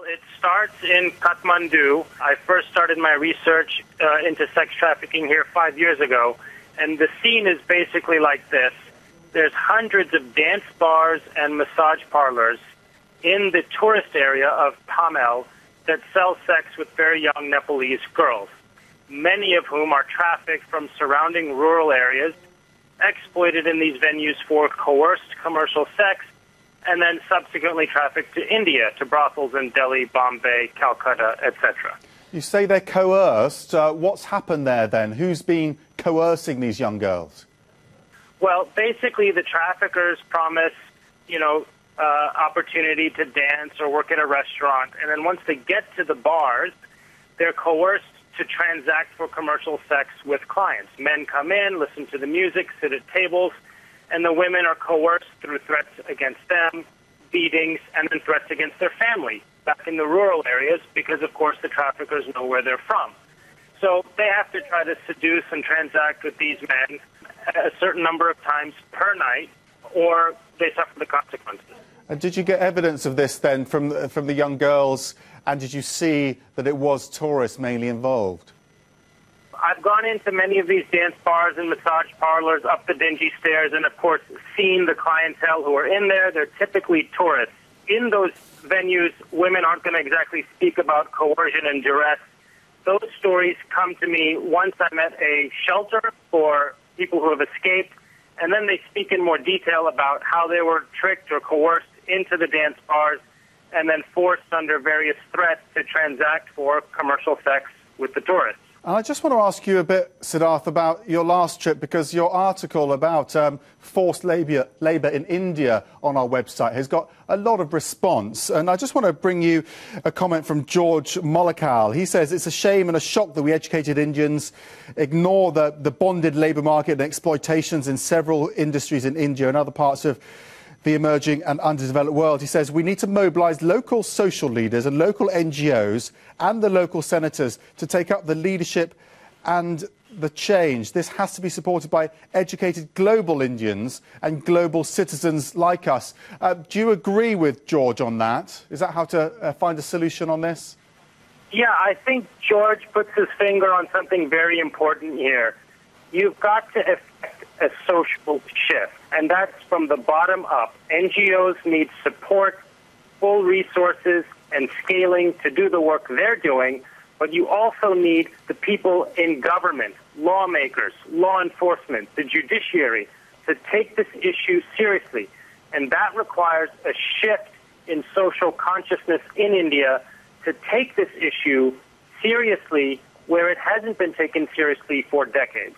It starts in Kathmandu. I first started my research into sex trafficking here 5 years ago, and the scene is basically like this. There's hundreds of dance bars and massage parlors in the tourist area of Tamil that sell sex with very young Nepalese girls, many of whom are trafficked from surrounding rural areas, exploited in these venues for coerced commercial sex, and then subsequently trafficked to India, to brothels in Delhi, Bombay, Calcutta, etc. You say they're coerced. What's happened there then? Who's been coercing these young girls? Well, basically the traffickers promise, opportunity to dance or work at a restaurant, and then once they get to the bars, they're coerced to transact for commercial sex with clients. Men come in, listen to the music, sit at tables, and the women are coerced through threats against them, beatings, and then threats against their family back in the rural areas because, of course, the traffickers know where they're from. So they have to try to seduce and transact with these men a certain number of times per night, or they suffer the consequences. And did you get evidence of this then from the young girls, and did you see that it was tourists mainly involved? I've gone into many of these dance bars and massage parlors up the dingy stairs and, of course, seen the clientele who are in there. They're typically tourists. In those venues, women aren't going to exactly speak about coercion and duress. Those stories come to me once I'm at a shelter for people who have escaped, and then they speak in more detail about how they were tricked or coerced into the dance bars and then forced under various threats to transact for commercial sex with the tourists. I just want to ask you a bit, Siddharth, about your last trip, because your article about forced labour in India on our website has got a lot of response. And I just want to bring you a comment from George Molakal. He says, it's a shame and a shock that we educated Indians ignore the bonded labour market and exploitations in several industries in India and other parts of the emerging and underdeveloped world. He says we need to mobilise local social leaders and local NGOs and the local senators to take up the leadership and the change. This has to be supported by educated global Indians and global citizens like us. Do you agree with George on that? Is that how to find a solution on this? Yeah, I think George puts his finger on something very important here. You've got to effect a social shift, and that's from the bottom up. NGOs need support, full resources, and scaling to do the work they're doing, but you also need the people in government, lawmakers, law enforcement, the judiciary, to take this issue seriously. And that requires a shift in social consciousness in India to take this issue seriously where it hasn't been taken seriously for decades.